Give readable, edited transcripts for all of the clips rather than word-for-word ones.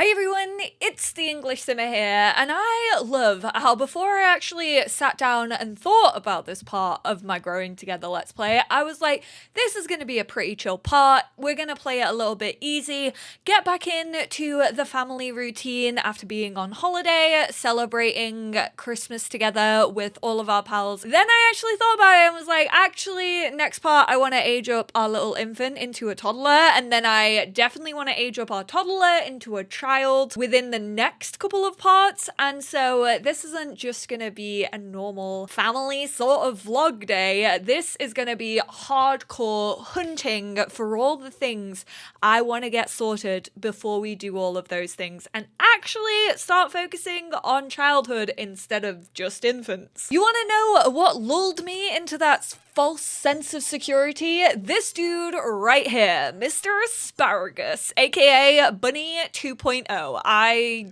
Hi everyone, it's the EnglishSimmer here, and I love how before I actually sat down and thought about this part of my Growing Together Let's Play, I was like, this is going to be a pretty chill part, we're going to play it a little bit easy, get back into the family routine after being on holiday, celebrating Christmas together with all of our pals. Then I actually thought about it and was like, actually, next part I want to age up our little infant into a toddler, and then I definitely want to age up our toddler into a child within the next couple of parts. And so this isn't just gonna be a normal family sort of vlog day. This is gonna be hardcore hunting for all the things I want to get sorted before we do all of those things and actually start focusing on childhood instead of just infants. You want to know what lulled me into that false sense of security? This dude right here, Mr. Asparagus, aka Bunny 2.0. I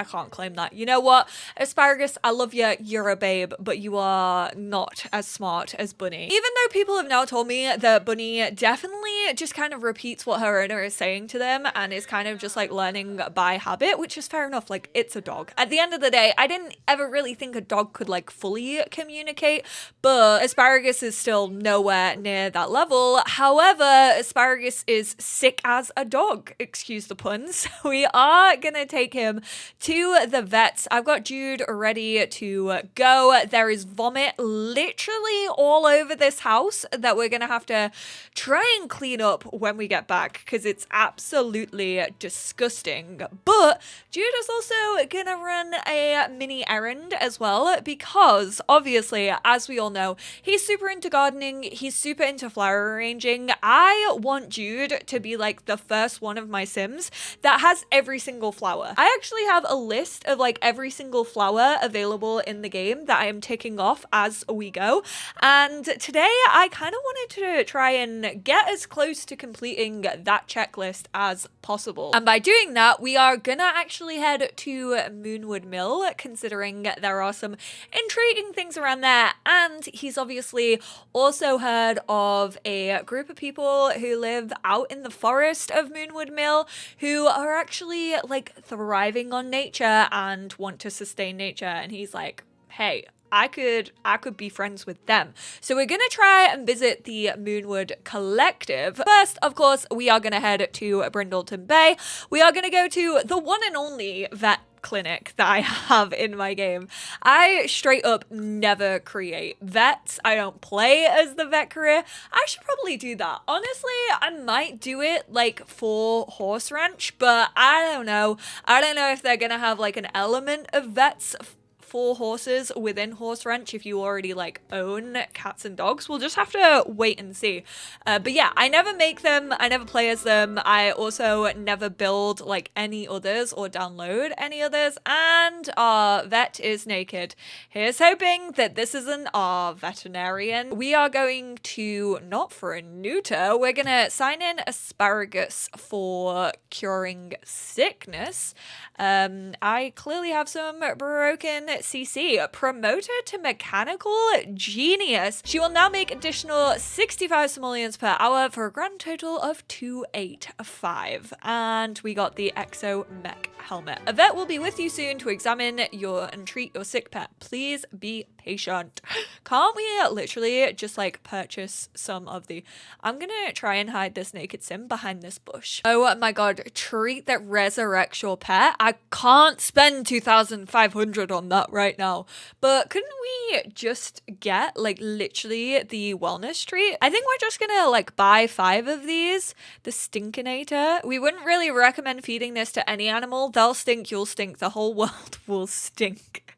can't claim that. You know what, Asparagus, I love you, you're a babe, but you are not as smart as Bunny. Even though people have now told me that Bunny definitely just kind of repeats what her owner is saying to them and is kind of just like learning by habit, which is fair enough, like it's a dog. At the end of the day, I didn't ever really think a dog could like fully communicate, but Asparagus is still nowhere near that level. However, Asparagus is sick as a dog, excuse the puns. We are gonna take him to the vets. I've got Jude ready to go. There is vomit literally all over this house that we're gonna have to try and clean up when we get back because it's absolutely disgusting. But Jude is also gonna run a mini errand as well because obviously, as we all know, he's super into gardening, he's super into flower arranging. I want Jude to be like the first one of my Sims that has every single flower. I actually have a list of like every single flower available in the game that I am ticking off as we go, and today I kind of wanted to try and get as close to completing that checklist as possible. And by doing that, we are gonna actually head to Moonwood Mill, considering there are some intriguing things around there, and he's obviously also heard of a group of people who live out in the forest of Moonwood Mill who are actually like thriving on nature and want to sustain nature, and he's like, hey, I could be friends with them. So we're gonna try and visit the Moonwood Collective. First, of course, we are gonna head to Brindleton Bay. We are gonna go to the one and only vet clinic that I have in my game. I straight up never create vets. I don't play as the vet career. I should probably do that. Honestly, I might do it like for Horse Ranch, but I don't know. I don't know if they're gonna have like an element of vets for horses within Horse Ranch if you already like own cats and dogs. We'll just have to wait and see. But yeah, I never make them, I never play as them. I also never build like any others or download any others, and our vet is naked. Here's hoping that this isn't our veterinarian. We are going to, not for a neuter, we're gonna sign in Asparagus for curing sickness. I clearly have some broken CC. Promoter to mechanical genius. She will now make additional 65 simoleons per hour for a grand total of 285. And we got the Exo Mech helmet. A vet will be with you soon to examine and treat your sick pet. Please be patient. Can't we literally just like purchase some of the... I'm gonna try and hide this naked sim behind this bush. Oh my god, treat that resurrects your pet. I can't spend 2,500 on that right now, but couldn't we just get like literally the wellness treat? I think we're just gonna like buy 5 of these. The Stinkinator. We wouldn't really recommend feeding this to any animal. They'll stink, you'll stink, the whole world will stink.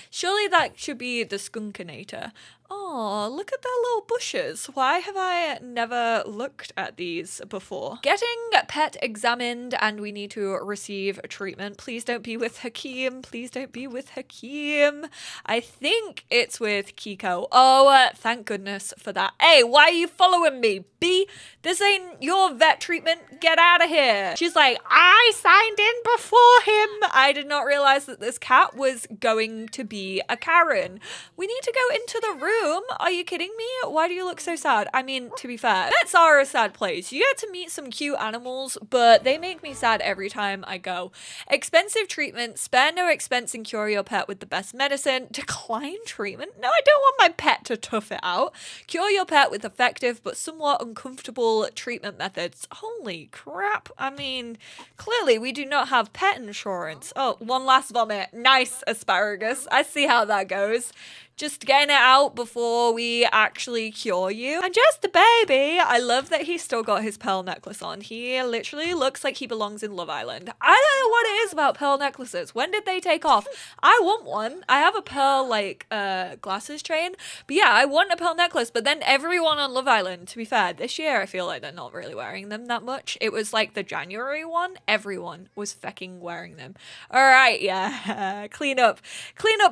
Surely that should be the Skunkinator. Oh, look at their little bushes. Why have I never looked at these before? Getting pet examined, and we need to receive treatment. Please don't be with Hakeem. Please don't be with Hakeem. I think it's with Kiko. Oh, thank goodness for that. Hey, why are you following me, B? This ain't your vet treatment. Get out of here. She's like, I signed in before him. I did not realize that this cat was going to be a Karen. We need to go into the room. Are you kidding me? Why do you look so sad? I mean, to be fair, vets are a sad place. You get to meet some cute animals, but they make me sad every time I go. Expensive treatment, spare no expense and cure your pet with the best medicine. Decline treatment? No, I don't want my pet to tough it out. Cure your pet with effective but somewhat uncomfortable treatment methods. Holy crap. I mean, clearly we do not have pet insurance. Oh, one last vomit. Nice, Asparagus. I see how that goes. Just getting it out before we actually cure you. And just the baby. I love that he's still got his pearl necklace on. He literally looks like he belongs in Love Island. I don't know what it is about pearl necklaces. When did they take off? I want one. I have a pearl glasses chain. But yeah, I want a pearl necklace. But then everyone on Love Island, to be fair, this year I feel like they're not really wearing them that much. It was like the January one. Everyone was fecking wearing them. All right, yeah. Clean up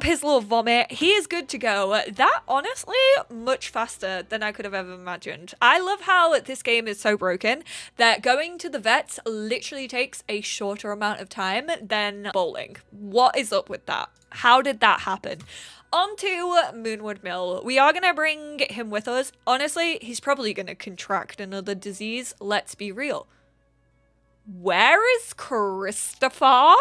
his little vomit. He is good to go. That honestly much faster than I could have ever imagined. I love how this game is so broken that going to the vets literally takes a shorter amount of time than bowling. What is up with that? How did that happen? On to Moonwood Mill. We are going to bring him with us. Honestly, he's probably going to contract another disease. Let's be real. Where is Christopher?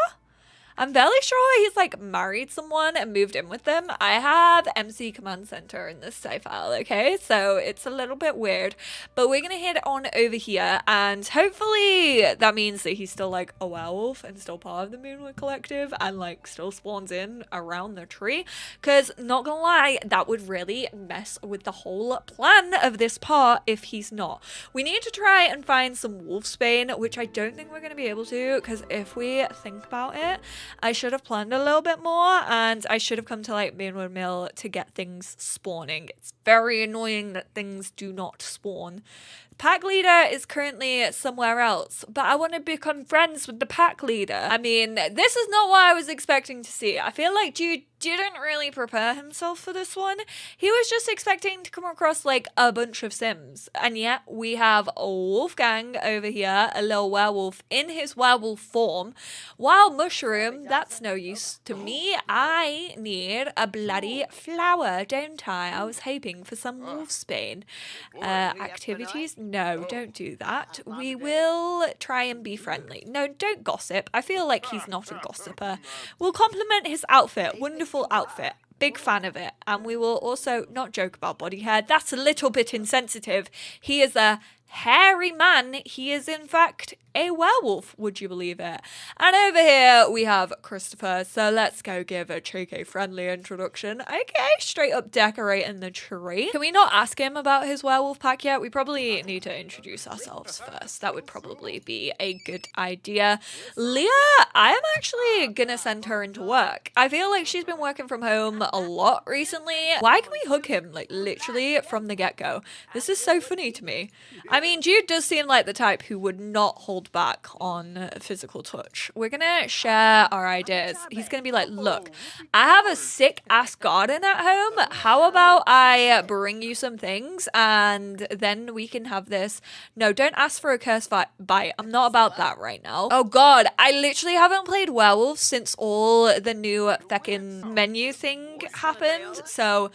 I'm fairly sure he's like married someone and moved in with them. I have MC Command Center in this save file, okay? So it's a little bit weird, but we're gonna head on over here and hopefully that means that he's still like a werewolf and still part of the Moonwood Collective and like still spawns in around the tree. Cause not gonna lie, that would really mess with the whole plan of this part if he's not. We need to try and find some wolfsbane, which I don't think we're gonna be able to because if we think about it, I should have planned a little bit more and I should have come to like Moonwood Mill to get things spawning. It's very annoying that things do not spawn. The pack leader is currently somewhere else, but I want to become friends with the pack leader. I mean, this is not what I was expecting to see. I feel like Jude didn't really prepare himself for this one. He was just expecting to come across like a bunch of Sims. And yet we have a Wolfgang over here, a little werewolf in his werewolf form. Wild mushroom, that's no use to me. I need a bloody flower, don't I? I was hoping for some wolfsbane. Activities? No, don't do that. We will try and be friendly. No, don't gossip. I feel like he's not a gossiper. We'll compliment his outfit. Wonderful outfit. Big fan of it. And we will also not joke about body hair. That's a little bit insensitive. He is a hairy man. He is in fact a werewolf, would you believe it? And over here we have Christopher, so let's go give a cheeky friendly introduction. Okay, straight up decorating the tree. Can we not ask him about his werewolf pack yet? We probably need to introduce ourselves first. That would probably be a good idea. Leah, I am actually gonna send her into work. I feel like she's been working from home a lot recently. Why can we hug him like literally from the get-go? This is so funny to me. I mean, Jude does seem like the type who would not hold back on physical touch. We're gonna share our ideas. He's gonna be like, look, I have a sick ass garden at home. How about I bring you some things and then we can have this. No, don't ask for a curse bite. I'm not about that right now. Oh god, I literally haven't played werewolf since all the new feckin' menu thing happened. So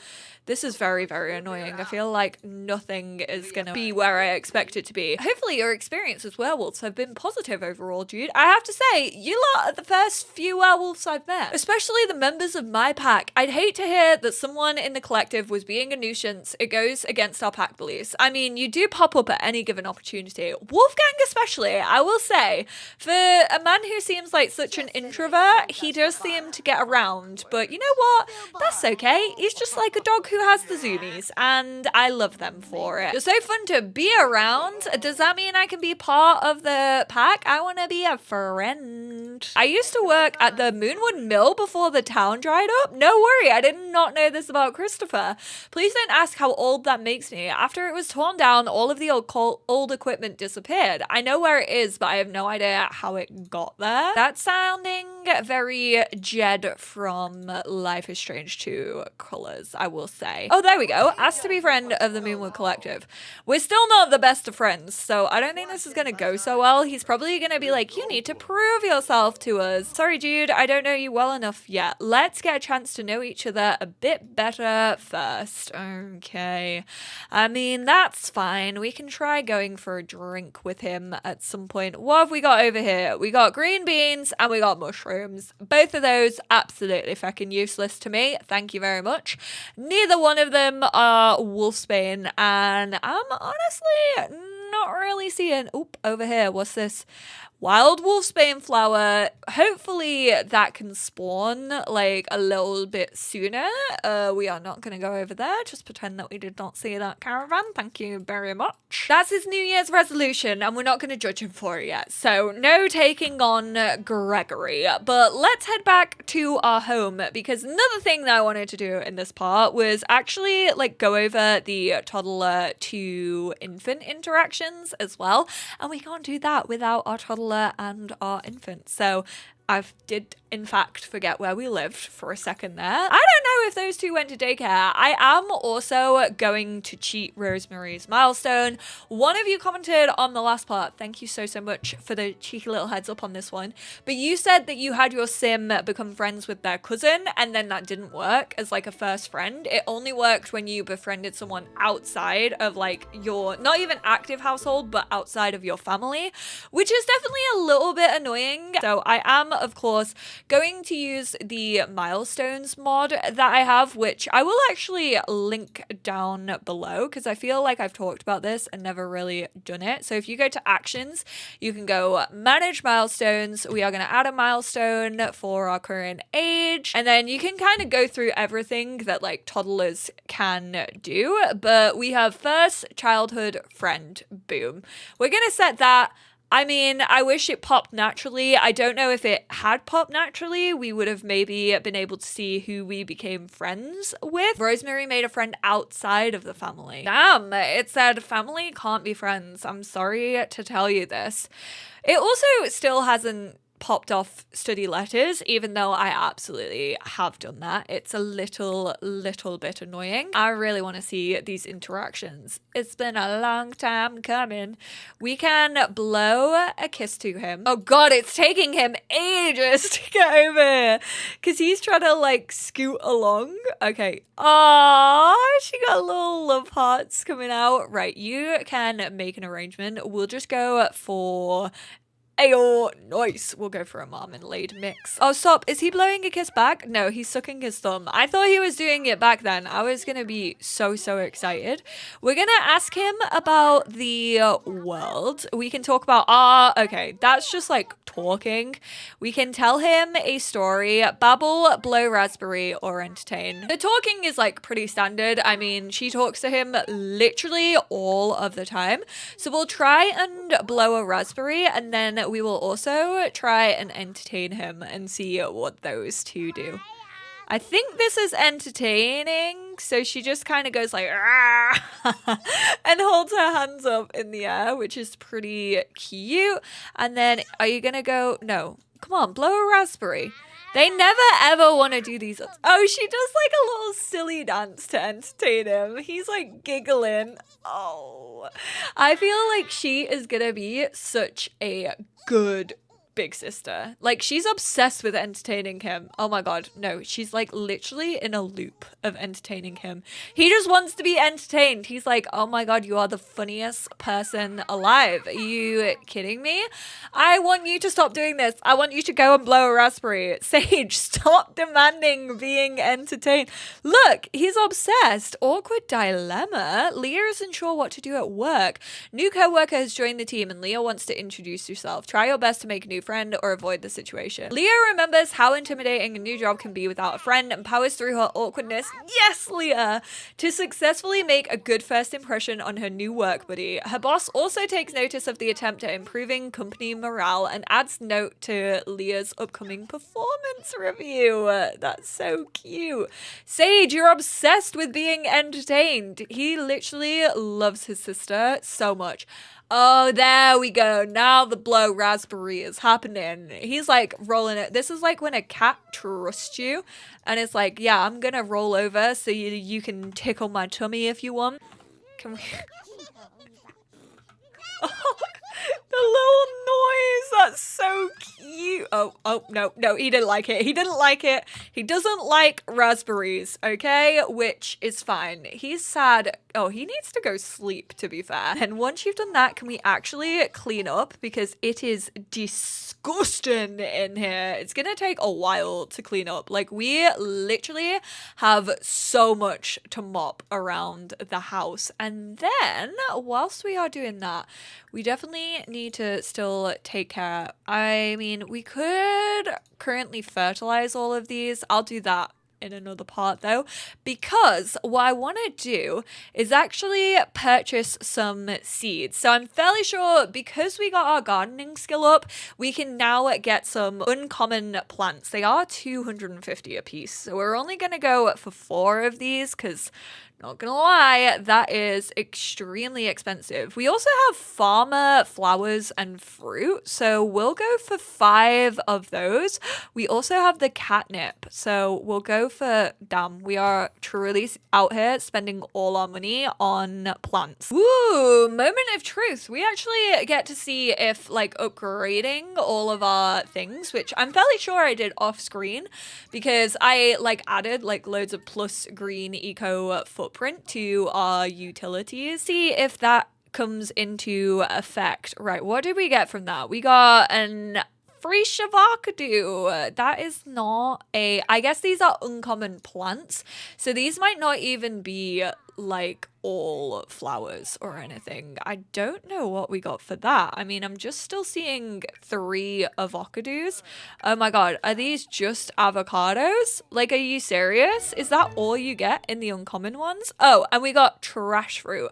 this is very, very annoying. I feel like nothing is going to be where I expect it to be. Hopefully your experience as werewolves have been positive overall, dude. I have to say, you lot are the first few werewolves I've met, especially the members of my pack. I'd hate to hear that someone in the collective was being a nuisance. It goes against our pack beliefs. I mean, you do pop up at any given opportunity. Wolfgang especially, I will say, for a man who seems like such an introvert, he does seem to get around. But you know what? That's okay. He's just like a dog who has the zoomies, and I love them for it. You're so fun to be around. Does that mean I can be part of the pack? I want to be a friend. I used to work at the Moonwood Mill before the town dried up. No worry, I did not know this about Christopher. Please don't ask how old that makes me. After it was torn down, all of the old equipment disappeared. I know where it is, but I have no idea how it got there. That's sounding very Jed from Life is Strange 2 Colors, I will say. say? Oh, there we go. Asked to be friend of the Moonwood Collective. We're still not the best of friends, so I don't think this is going to go so well. He's probably going to be like, you need to prove yourself to us. Sorry, dude, I don't know you well enough yet. Let's get a chance to know each other a bit better first. Okay. I mean, that's fine. We can try going for a drink with him at some point. What have we got over here? We got green beans and we got mushrooms. Both of those absolutely fucking useless to me. Thank you very much. Neither one of them are wolfsbane, and I'm honestly not really seeing... Oop, over here, what's this? Wild wolfsbane flower. Hopefully that can spawn like a little bit sooner. We are not going to go over there. Just pretend that we did not see that caravan. Thank you very much. That's his New Year's resolution, and we're not going to judge him for it yet. So no taking on Gregory. But let's head back to our home, because another thing that I wanted to do in this part was actually like go over the toddler to infant interactions as well. And we can't do that without our toddler and our infant. So I did, in fact, forget where we lived for a second there. I don't know if those two went to daycare. I am also going to cheat Rosemary's milestone. One of you commented on the last part. Thank you so much for the cheeky little heads up on this one. But you said that you had your sim become friends with their cousin, and then that didn't work as like a first friend. It only worked when you befriended someone outside of like your, not even active household, but outside of your family, which is definitely a little bit annoying. So I am, of course, going to use the milestones mod that I have, which I will actually link down below, because I feel like I've talked about this and never really done it. So if you go to actions, you can go manage milestones. We are going to add a milestone for our current age, and then you can kind of go through everything that like toddlers can do. But we have first childhood friend. Boom. We're going to set that. I mean, I wish it popped naturally. I don't know if it had popped naturally. We would have maybe been able to see who we became friends with. Rosemary made a friend outside of the family. Damn, it said family can't be friends. I'm sorry to tell you this. It also still hasn't popped off study letters, even though I absolutely have done that. It's a little bit annoying. I really want to see these interactions. It's been a long time coming. We can blow a kiss to him. Oh god, it's taking him ages to get over here, because he's trying to like scoot along. Okay. Oh, she got little love hearts coming out. Right, you can make an arrangement. We'll just go for... Ayo, nice. We'll go for a marmalade mix. Oh, stop. Is he blowing a kiss back? No, he's sucking his thumb. I thought he was doing it back then. I was going to be so excited. We're going to ask him about the world. We can talk about, okay, that's just like talking. We can tell him a story, babble, blow raspberry, or entertain. The talking is like pretty standard. I mean, she talks to him literally all of the time. So we'll try and blow a raspberry, and then we will also try and entertain him and see what those two do. I think this is entertaining. So she just kind of goes like, and holds her hands up in the air, which is pretty cute. And then are you going to go? No, come on, blow a raspberry. They never ever want to do these. Oh, she does like a little silly dance to entertain him. He's like giggling. Oh, I feel like she is going to be such a good big sister. Like, she's obsessed with entertaining him. Oh my god, no, she's like literally in a loop of entertaining him. He just wants to be entertained. He's like, oh my god, you are the funniest person alive. Are you kidding me? I want you to stop doing this. I want you to go and blow a raspberry. Sage, stop demanding being entertained. Look, he's obsessed. Awkward dilemma. Leah isn't sure what to do at work. New co-worker has joined the team and Leah wants to introduce herself. Try your best to make a new friend or avoid the situation. Leah remembers how intimidating a new job can be without a friend and powers through her awkwardness. Yes, Leah! To successfully make a good first impression on her new work buddy. Her boss also takes notice of the attempt at improving company morale and adds note to Leah's upcoming performance review. That's so cute. Sage, you're obsessed with being entertained. He literally loves his sister so much. Oh, there we go. Now the blow raspberry is happening. He's like rolling it. This is like when a cat trusts you and it's like, yeah, I'm gonna roll over so you can tickle my tummy if you want. Can we... Oh, the little noise. That's so cute. Oh, no, he didn't like it. He didn't like it. He doesn't like raspberries, okay? Which is fine. He's sad. Oh, he needs to go sleep, to be fair. And once you've done that, can we actually clean up? Because it is disgusting in here. It's gonna take a while to clean up. Like, we literally have so much to mop around the house. And then, whilst we are doing that, we definitely need to still take care. I mean, we could currently fertilize all of these. I'll do that in another part though, because what I want to do is actually purchase some seeds. So I'm fairly sure because we got our gardening skill up, we can now get some uncommon plants. They are 250 a piece. So we're only going to go for 4 of these because, not gonna lie, that is extremely expensive. We also have farmer flowers and fruit, so we'll go for 5 of those. We also have the catnip, so we'll go for, damn, we are truly out here spending all our money on plants. Woo, moment of truth. We actually get to see if like upgrading all of our things, which I'm fairly sure I did off screen because I like added like loads of plus green eco footprint to our utilities. See if that comes into effect. Right, what did we get from that? We got an free shavakadu. That is not a... I guess these are uncommon plants. So these might not even be like all flowers or anything. I don't know what we got for that. I mean, I'm just still seeing 3 avocados. Oh my god, are these just avocados? Like, are you serious? Is that all you get in the uncommon ones? Oh, and we got trash fruit.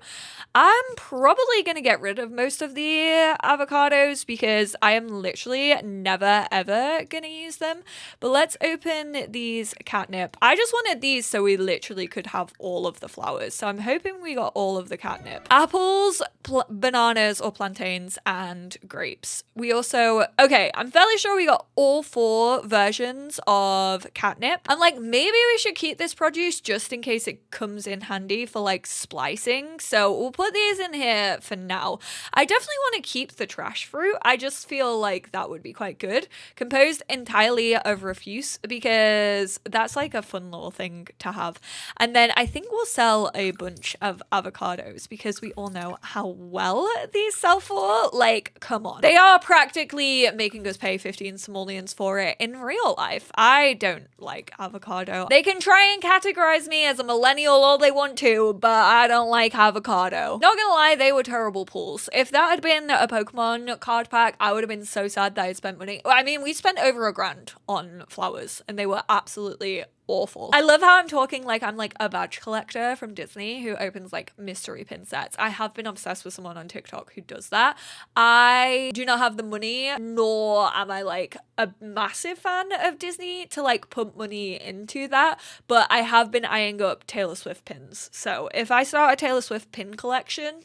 I'm probably gonna get rid of most of the avocados because I am literally never ever gonna use them. But let's open these catnip. I just wanted these so we literally could have all of the flowers. So I'm hoping we got all of the catnip. Apples, bananas or plantains, and grapes. We also, okay, I'm fairly sure we got all 4 versions of catnip. And like, maybe we should keep this produce just in case it comes in handy for like splicing. So we'll put these in here for now. I definitely want to keep the trash fruit. I just feel like that would be quite good. Composed entirely of refuse because that's like a fun little thing to have. And then I think we'll sell a bunch of avocados because we all know how well these sell for. Like, come on. They are practically making us pay 15 simoleons for it in real life. I don't like avocado. They can try and categorize me as a millennial all they want to, but I don't like avocado. Not gonna lie, they were terrible pulls. If that had been a Pokemon card pack, I would have been so sad that I spent money. I mean, we spent over $1,000 on flowers and they were absolutely awful. I love how I'm talking like I'm like a badge collector from Disney who opens like mystery pin sets. I have been obsessed with someone on TikTok who does that. I do not have the money, nor am I like a massive fan of Disney to like pump money into that, but I have been eyeing up Taylor Swift pins. So if I start a Taylor Swift pin collection,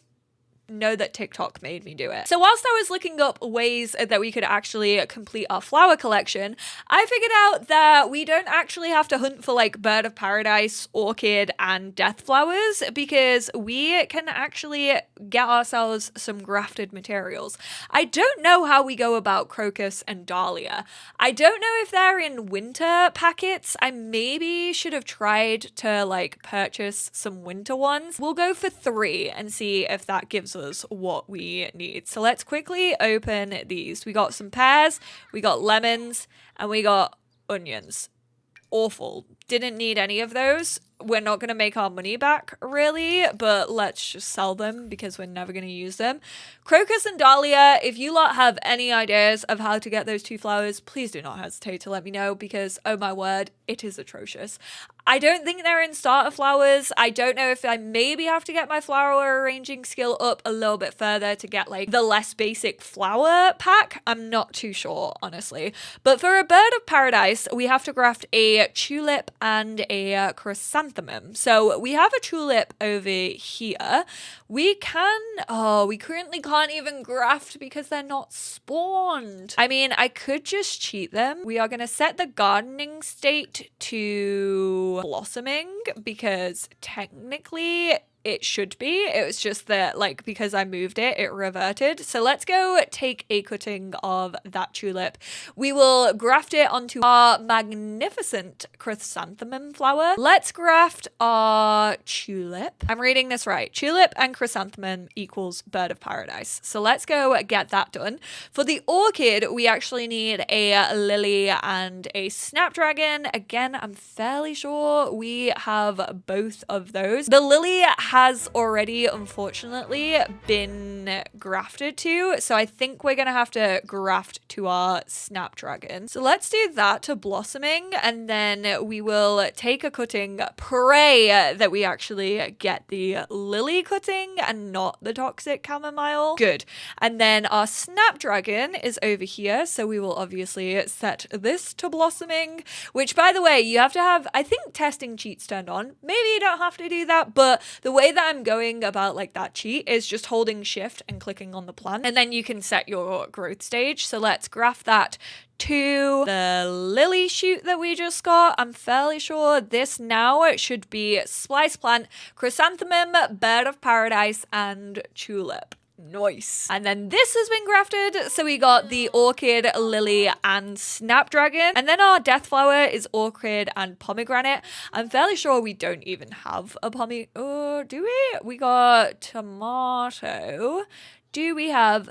know that TikTok made me do it. So whilst I was looking up ways that we could actually complete our flower collection, I figured out that we don't actually have to hunt for like bird of paradise, orchid, and death flowers because we can actually get ourselves some grafted materials. I don't know how we go about crocus and dahlia. I don't know if they're in winter packets. I maybe should have tried to like purchase some winter ones. We'll go for 3 and see if that gives us what we need. So let's quickly open these. We got some pears, we got lemons, and we got onions. Awful. Didn't need any of those. We're not going to make our money back, really, but let's just sell them because we're never going to use them. Crocus and dahlia, if you lot have any ideas of how to get those 2 flowers, please do not hesitate to let me know because, oh my word, it is atrocious. I don't think they're in starter flowers. I don't know if I maybe have to get my flower arranging skill up a little bit further to get like the less basic flower pack. I'm not too sure, honestly. But for a bird of paradise, we have to graft a tulip and a chrysanthemum. So we have a tulip over here. We currently can't even graft because they're not spawned. I mean, I could just cheat them. We are going to set the gardening state to blossoming because technically it should be. It was just that, like, because I moved it, it reverted. So let's go take a cutting of that tulip. We will graft it onto our magnificent chrysanthemum flower. Let's graft our tulip. I'm reading this right. Tulip and chrysanthemum equals bird of paradise. So let's go get that done. For the orchid, we actually need a lily and a snapdragon. Again, I'm fairly sure we have both of those. The lily has already, unfortunately, been grafted to, so I think we're gonna have to graft to our snapdragon. So let's do that to blossoming, and then we will take a cutting, pray that we actually get the lily cutting and not the toxic chamomile. Good. And then our snapdragon is over here, so we will obviously set this to blossoming, which, by the way, you have to have, I think, testing cheats turned on. Maybe you don't have to do that, but the way that I'm going about like that cheat is just holding shift and clicking on the plant, and then you can set your growth stage. So let's graft that to the lily shoot that we just got. I'm fairly sure this now should be splice plant, chrysanthemum, bird of paradise, and tulip. Nice. And then this has been grafted, so we got the orchid, lily, and snapdragon. And then our death flower is orchid and pomegranate. I'm fairly sure we don't even have a do we? We got tomato. Do we have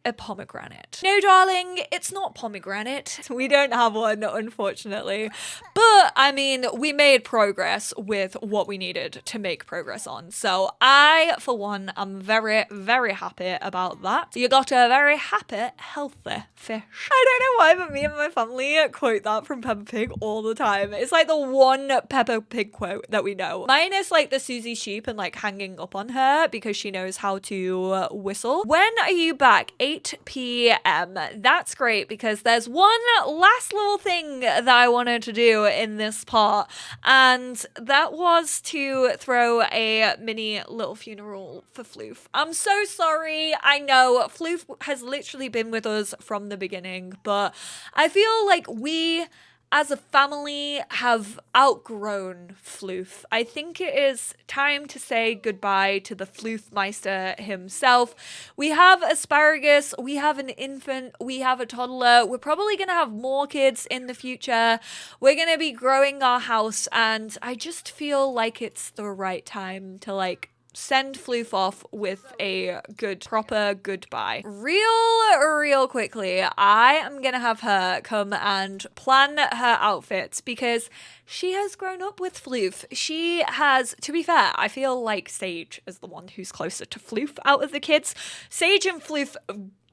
a pomegranate? No, darling, it's not pomegranate. We don't have one, unfortunately. But, I mean, we made progress with what we needed to make progress on. So I, for one, am very, very happy about that. You got a very happy, healthy fish. I don't know why, but me and my family quote that from Peppa Pig all the time. It's like the one Peppa Pig quote that we know. Minus like the Susie sheep and like hanging up on her because she knows how to whistle. When are you back? 8 p.m. That's great because there's one last little thing that I wanted to do in this part, and that was to throw a mini little funeral for Floof. I'm so sorry. I know Floof has literally been with us from the beginning, but I feel like we as a family have outgrown Floof. I think it is time to say goodbye to the Floofmeister himself. We have Asparagus, we have an infant, we have a toddler. We're probably going to have more kids in the future. We're going to be growing our house, and I just feel like it's the right time to like send Floof off with a good, proper goodbye. Real quickly, I am gonna have her come and plan her outfits because she has grown up with Floof. She has, to be fair, I feel like Sage is the one who's closer to Floof out of the kids. Sage and Floof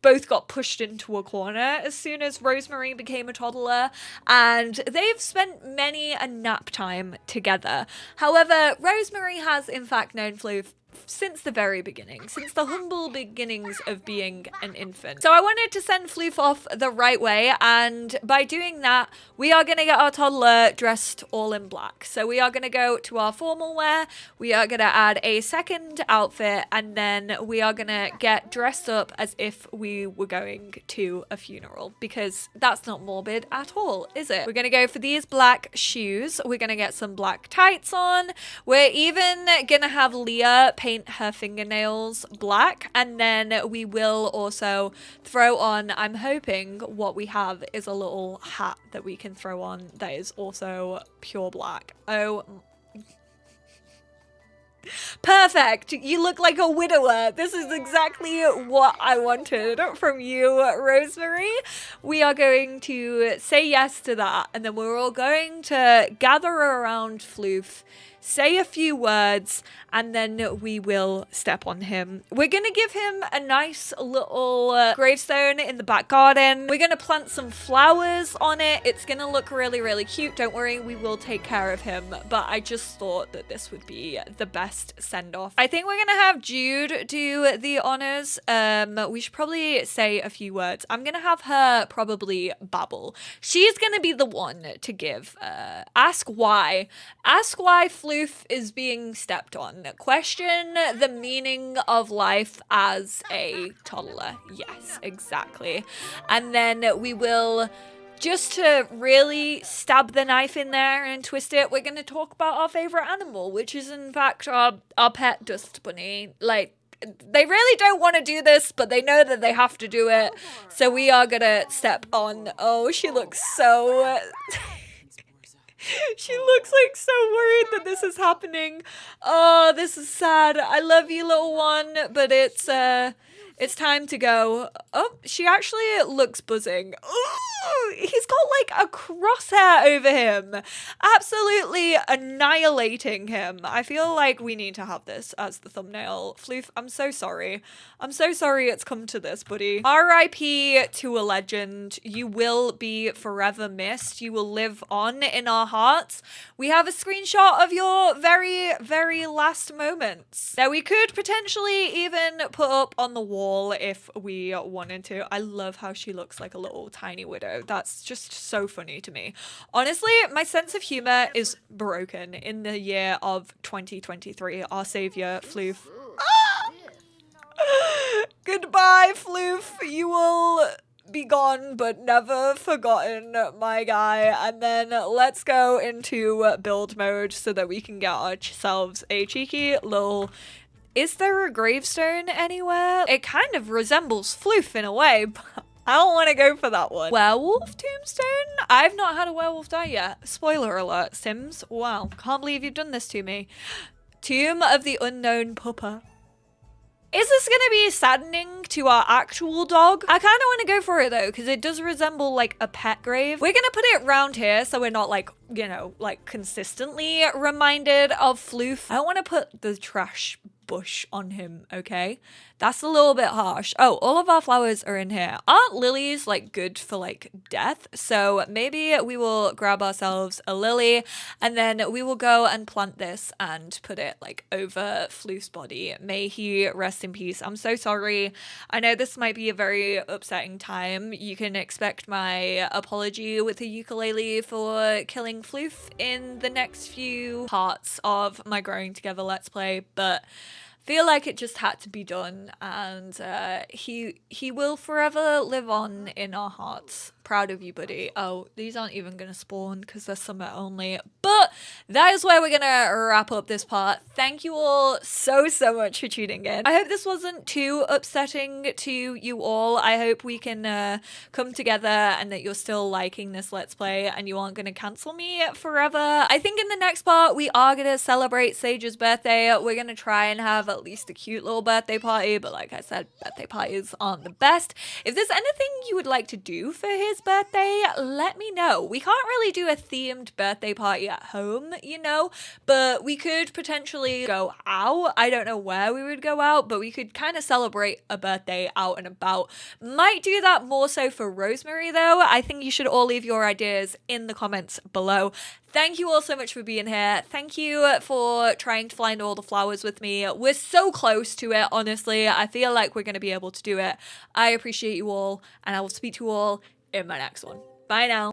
both got pushed into a corner as soon as Rosemary became a toddler, and they've spent many a nap time together. However, Rosemary has in fact known Floof since the very beginning, since the humble beginnings of being an infant. So I wanted to send Floof off the right way, and by doing that, we are going to get our toddler dressed all in black. So we are going to go to our formal wear, we are going to add a second outfit, and then we are going to get dressed up as if we were going to a funeral, because that's not morbid at all, is it? We're going to go for these black shoes, we're going to get some black tights on, we're even going to have Leah paint her fingernails black, and then we will also throw on, I'm hoping what we have is a little hat that we can throw on that is also pure black. Oh, Perfect. You look like a widower. This is exactly what I wanted from you, Rosemary. We are going to say yes to that, and then we're all going to gather around Floof, say a few words, and then we will step on him. We're going to give him a nice little gravestone in the back garden. We're going to plant some flowers on it. It's going to look really, really cute. Don't worry, we will take care of him. But I just thought that this would be the best send-off. I think we're going to have Jude do the honors. We should probably say a few words. I'm going to have her probably babble. She's going to be the one to give. Ask why. Ask why Floof is being stepped on. Question the meaning of life as a toddler. Yes, exactly. And then we will, just to really stab the knife in there and twist it, we're going to talk about our favorite animal, which is in fact our pet dust bunny. Like, they really don't want to do this, but they know that they have to do it. So we are going to step on. Oh, she looks so... She looks like so worried that this is happening. Oh, this is sad. I love you, little one, but it's time to go. Oh, she actually looks buzzing. Ooh, he's got like a crosshair over him. Absolutely annihilating him. I feel like we need to have this as the thumbnail. Floof, I'm so sorry. I'm so sorry it's come to this, buddy. R.I.P. to a legend. You will be forever missed. You will live on in our hearts. We have a screenshot of your very, very last moments that we could potentially even put up on the wall if we wanted to. I love how she looks like a little tiny widow. That's just so funny to me. Honestly, my sense of humor is broken in the year of 2023. Our savior, Floof. Ah! Goodbye, Floof. You will be gone but never forgotten, my guy. And then let's go into build mode so that we can get ourselves a cheeky little... Is there a gravestone anywhere? It kind of resembles Floof in a way, but I don't want to go for that one. Werewolf tombstone? I've not had a werewolf die yet. Spoiler alert, Sims. Wow, can't believe you've done this to me. Tomb of the Unknown Pupper. Is this going to be saddening to our actual dog? I kind of want to go for it though, because it does resemble like a pet grave. We're going to put it around here so we're not like, you know, like consistently reminded of Floof. I don't want to put the trash bush on him, okay? That's a little bit harsh. Oh, all of our flowers are in here. Aren't lilies like good for like death? So maybe we will grab ourselves a lily and then we will go and plant this and put it like over Floof's body. May he rest in peace. I'm so sorry. I know this might be a very upsetting time. You can expect my apology with the ukulele for killing Floof in the next few parts of my Growing Together Let's Play, but feel like it just had to be done, and he will forever live on in our hearts. Proud of you, buddy. Oh, these aren't even gonna spawn because they're summer only, but that is where we're gonna wrap up this part. Thank you all so much for tuning in. I hope this wasn't too upsetting to you all. I hope we can come together and that you're still liking this Let's Play and you aren't gonna cancel me forever. I think in the next part we are gonna celebrate Sage's birthday. We're gonna try and have at least a cute little birthday party, but like I said, birthday parties aren't the best. If there's anything you would like to do for his birthday, let me know. We can't really do a themed birthday party at home, you know, but we could potentially go out. I don't know where we would go out, but we could kind of celebrate a birthday out and about. Might do that more so for Rosemary though. I think you should all leave your ideas in the comments below. Thank you all so much for being here. Thank you for trying to find all the flowers with me. We're so close to it, honestly. I feel like we're going to be able to do it. I appreciate you all, and I will speak to you all in my next one. Bye now.